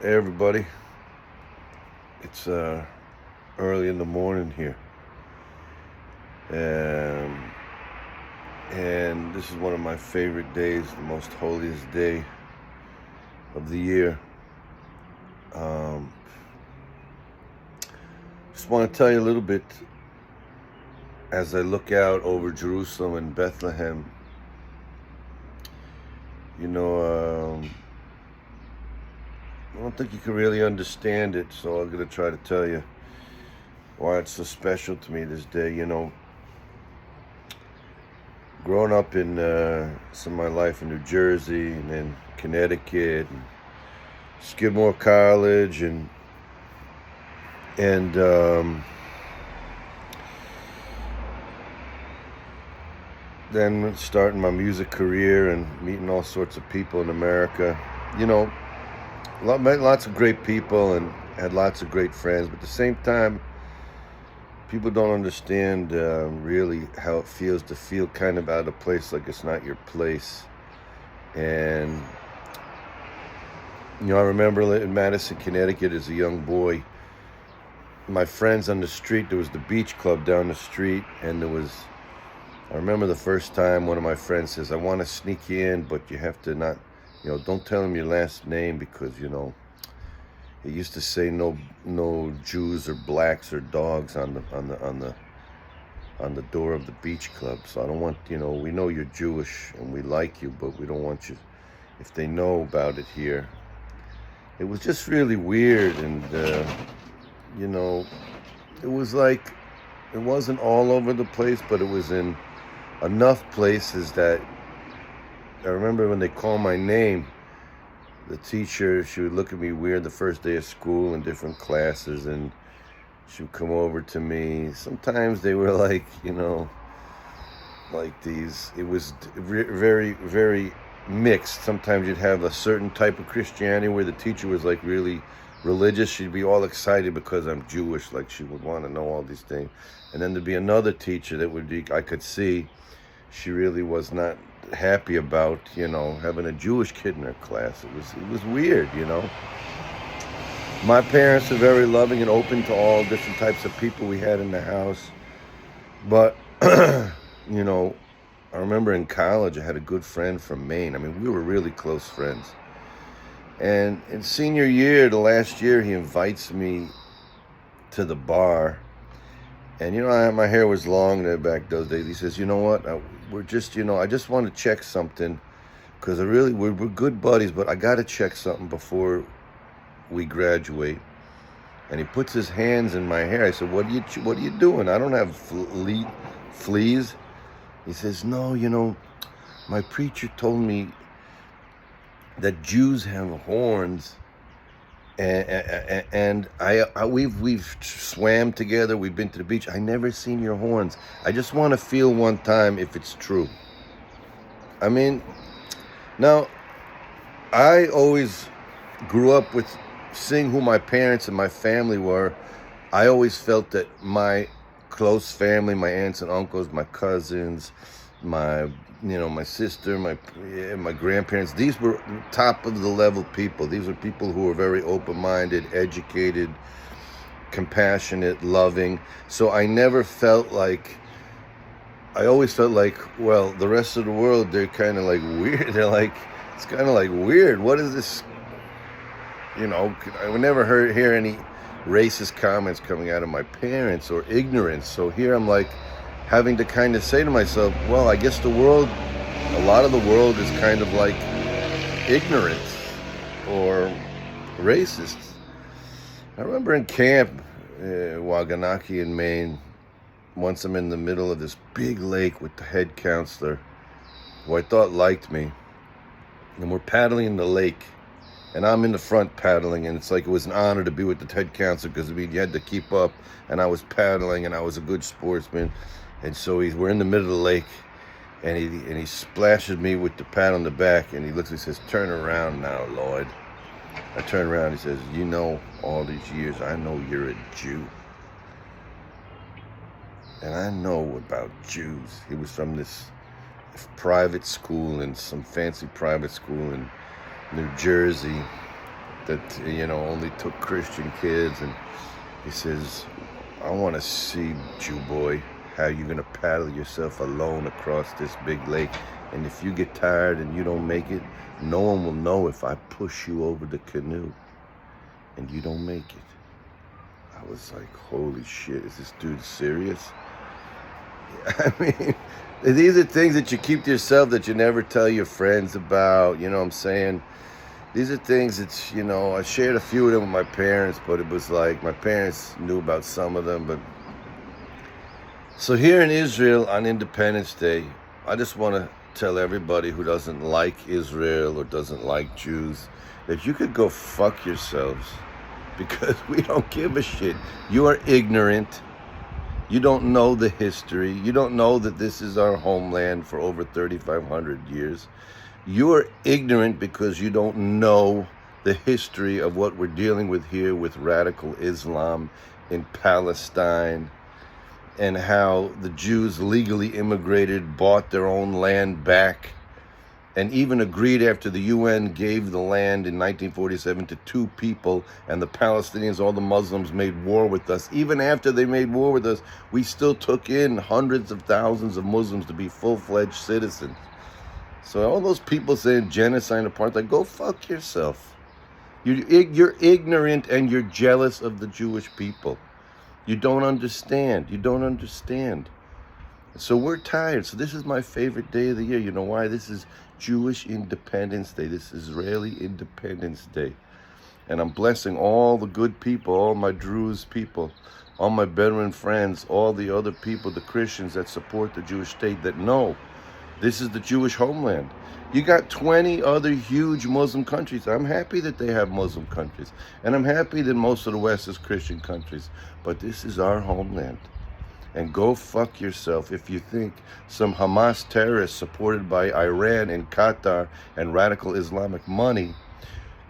Hey everybody, it's early in the morning here, um, and this is one of my favorite days, the most holiest day of the year. Um, just want to tell you a little bit as I look out over Jerusalem and Bethlehem. You know, I don't think you can really understand it, so I'm gonna try to tell you why it's so special to me this day. Growing up in some of my life in New Jersey and then Connecticut and Skidmore College and then starting my music career and meeting all sorts of people in America. You know, met lots of great people and had lots of great friends, but at the same time, people don't understand really how it feels to feel kind of out of place, like it's not your place. And I remember in Madison, Connecticut, as a young boy, my friends on the street, there was the beach club down the street, and I remember the first time one of my friends says, I want to sneak you in, but you have to not, don't tell him your last name because, it used to say no Jews or blacks or dogs on the door of the beach club. So I don't want, we know you're Jewish and we like you, but we don't want you, if they know about it here. It was just really weird, and it was like, it wasn't all over the place, but it was in enough places that I remember when they called my name, the teacher, she would look at me weird the first day of school in different classes, and she would come over to me. Sometimes they were like, like these, it was very, very mixed. Sometimes you'd have a certain type of Christianity where the teacher was like really religious. She'd be all excited because I'm Jewish, like she would want to know all these things. And then there'd be another teacher that would be, I could see she really was not happy about, having a Jewish kid in her class. It was weird. My parents are very loving and open to all different types of people we had in the house. But, I remember in college I had a good friend from Maine. I mean, we were really close friends. And in senior year, the last year, he invites me to the bar. And, my hair was long back those days. He says, you know what, we're just, I just want to check something because we're good buddies, but I got to check something before we graduate. And he puts his hands in my hair. I said, what are you doing? I don't have fleas. He says, no, my preacher told me that Jews have horns, and we've swam together. We've been to the beach. I never seen your horns. I just want to feel one time if it's true. I mean, now I always grew up with seeing who my parents and my family were. I always felt that my close family, my aunts and uncles, my cousins, my sister, my grandparents, these were top of the level people. These were people who were very open-minded, educated, compassionate, loving. So I always felt like, well, the rest of the world, they're kind of like weird. They're like, it's kind of like weird. What is this? I would never hear any racist comments coming out of my parents or ignorance. So here I'm like having to kind of say to myself, well, I guess a lot of the world is kind of like ignorant or racist. I remember in camp, Waganaki in Maine, once I'm in the middle of this big lake with the head counselor, who I thought liked me, and we're paddling in the lake. And I'm in the front paddling, and it's like it was an honor to be with the head counselor because you had to keep up, and I was paddling, and I was a good sportsman. And so we're in the middle of the lake, and he splashes me with the pat on the back, and he looks and says, turn around now, Lloyd. I turn around, he says, all these years, I know you're a Jew. And I know about Jews. He was from this private school, in some fancy private school in New Jersey. that, only took Christian kids. And he says, I want to see, Jew boy, how you're going to paddle yourself alone across this big lake. And if you get tired and you don't make it, no one will know if I push you over the canoe and you don't make it. I was like, holy shit, is this dude serious? I mean, these are things that you keep to yourself that you never tell your friends about, you know what I'm saying? These are things that, I shared a few of them with my parents, but it was like my parents knew about some of them. But so here in Israel on Independence Day, I just want to tell everybody who doesn't like Israel or doesn't like Jews that you could go fuck yourselves, because we don't give a shit. You are ignorant. You don't know the history. You don't know that this is our homeland for over 3,500 years. You are ignorant because you don't know the history of what we're dealing with here with radical Islam in Palestine, and how the Jews legally immigrated, bought their own land back, and even agreed after the UN gave the land in 1947 to two people, and the Palestinians, all the Muslims, made war with us. Even after they made war with us, we still took in hundreds of thousands of Muslims to be full-fledged citizens. So all those people saying genocide and apartheid, go fuck yourself. You're ignorant and you're jealous of the Jewish people. You don't understand. You don't understand. So we're tired. So this is my favorite day of the year. You know why? This is Jewish Independence Day. This is Israeli Independence Day. And I'm blessing all the good people, all my Druze people, all my Bedouin friends, all the other people, the Christians that support the Jewish state, that know this is the Jewish homeland. You got 20 other huge Muslim countries. I'm happy that they have Muslim countries. And I'm happy that most of the West is Christian countries. But this is our homeland. And go fuck yourself if you think some Hamas terrorists supported by Iran and Qatar and radical Islamic money,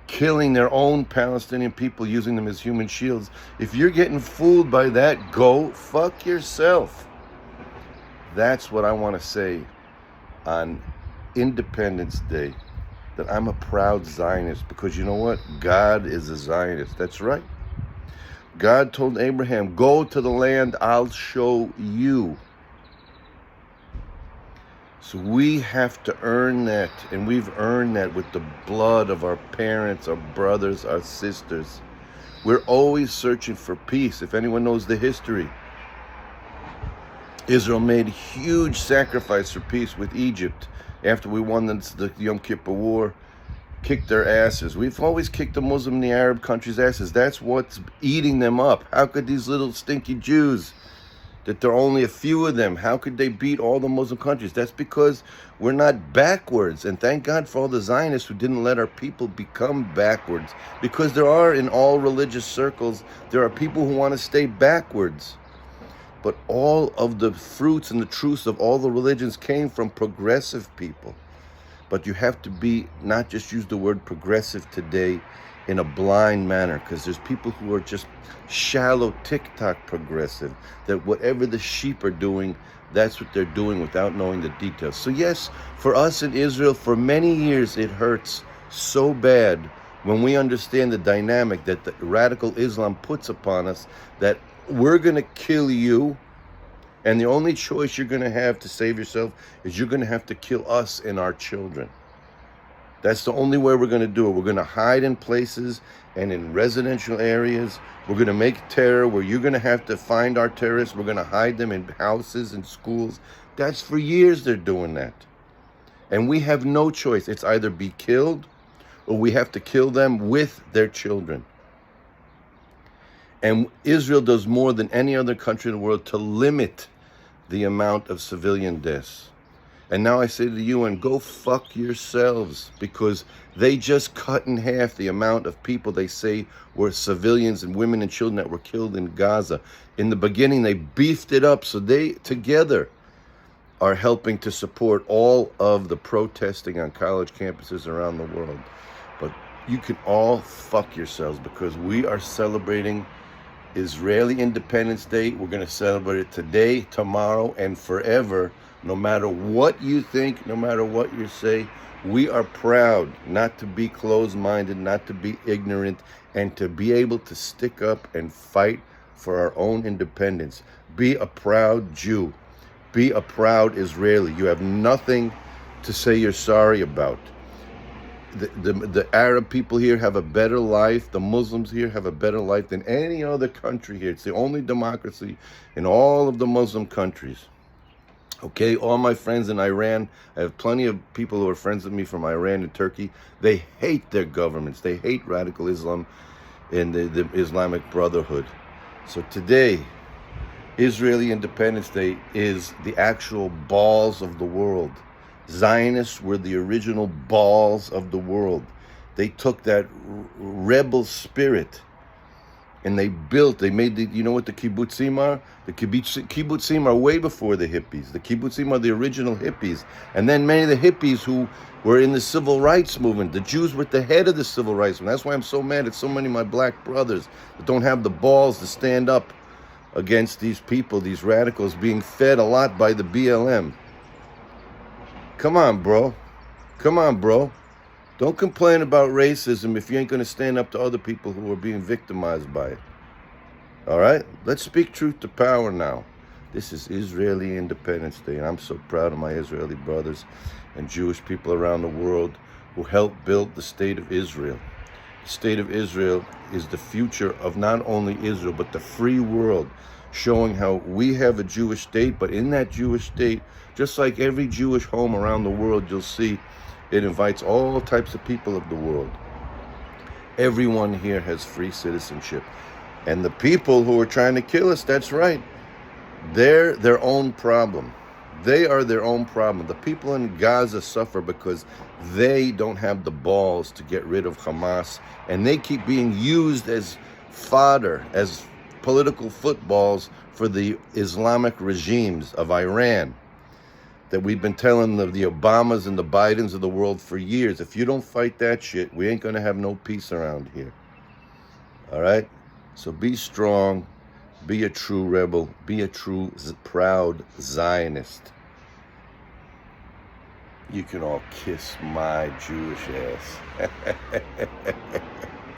killing their own Palestinian people, using them as human shields. If you're getting fooled by that, go fuck yourself. That's what I want to say on Independence Day, that I'm a proud Zionist, because you know what? God is a Zionist. That's right. God told Abraham, go to the land I'll show you. So we have to earn that, and we've earned that with the blood of our parents, our brothers, our sisters. We're always searching for peace. If anyone knows the history, Israel made huge sacrifice for peace with Egypt after we won the Yom Kippur War, kicked their asses. We've always kicked the Muslim and the Arab countries' asses. That's what's eating them up. How could these little stinky Jews, that there are only a few of them, how could they beat all the Muslim countries? That's because we're not backwards. And thank God for all the Zionists who didn't let our people become backwards. Because there are, in all religious circles, there are people who want to stay backwards. But all of the fruits and the truths of all the religions came from progressive people. But you have to be, not just use the word progressive today in a blind manner, because there's people who are just shallow TikTok progressive, that whatever the sheep are doing, that's what they're doing without knowing the details. So yes, for us in Israel, for many years, it hurts so bad when we understand the dynamic that the radical Islam puts upon us, that we're going to kill you, and the only choice you're going to have to save yourself is you're going to have to kill us and our children. That's the only way we're going to do it. We're going to hide in places and in residential areas. We're going to make terror where you're going to have to find our terrorists. We're going to hide them in houses and schools. That's for years they're doing that. And we have no choice. It's either be killed or we have to kill them with their children. And Israel does more than any other country in the world to limit the amount of civilian deaths. And now I say to the UN, go fuck yourselves, because they just cut in half the amount of people they say were civilians and women and children that were killed in Gaza. In the beginning, they beefed it up, so they together are helping to support all of the protesting on college campuses around the world. But you can all fuck yourselves, because we are celebrating Israeli Independence Day. We're going to celebrate it today, tomorrow, and forever. No matter what you think, no matter what you say, we are proud not to be closed-minded, not to be ignorant, and to be able to stick up and fight for our own independence. Be a proud Jew. Be a proud Israeli. You have nothing to say you're sorry about. The Arab people here have a better life. The Muslims here have a better life than any other country here. It's the only democracy in all of the Muslim countries. Okay, all my friends in Iran, I have plenty of people who are friends with me from Iran and Turkey. They hate their governments. They hate radical Islam and the Islamic Brotherhood. So today, Israeli Independence Day is the actual balls of the world. Zionists were the original balls of the world. They took that rebel spirit and they made the, you know what the kibbutzim are? The kibbutzim are way before the hippies. The kibbutzim are the original hippies. And then many of the hippies who were in the civil rights movement, the Jews were at the head of the civil rights movement. That's why I'm so mad at so many of my black brothers that don't have the balls to stand up against these people, these radicals being fed a lot by the BLM. Come on, bro. Come on, bro. Don't complain about racism if you ain't going to stand up to other people who are being victimized by it. All right? Let's speak truth to power now. This is Israeli Independence Day, and I'm so proud of my Israeli brothers and Jewish people around the world who helped build the state of Israel. The state of Israel is the future of not only Israel, but the free world, showing how we have a Jewish state, but in that Jewish state, just like every Jewish home around the world, you'll see it invites all types of people of the world. Everyone here has free citizenship. And the people who are trying to kill us, that's right, they're their own problem. They are their own problem. The people in Gaza suffer because they don't have the balls to get rid of Hamas, and they keep being used as fodder, as political footballs for the Islamic regimes of Iran that we've been telling the Obamas and the Bidens of the world for years. If you don't fight that shit, we ain't going to have no peace around here. All right? So be strong. Be a true rebel. Be a true proud Zionist. You can all kiss my Jewish ass.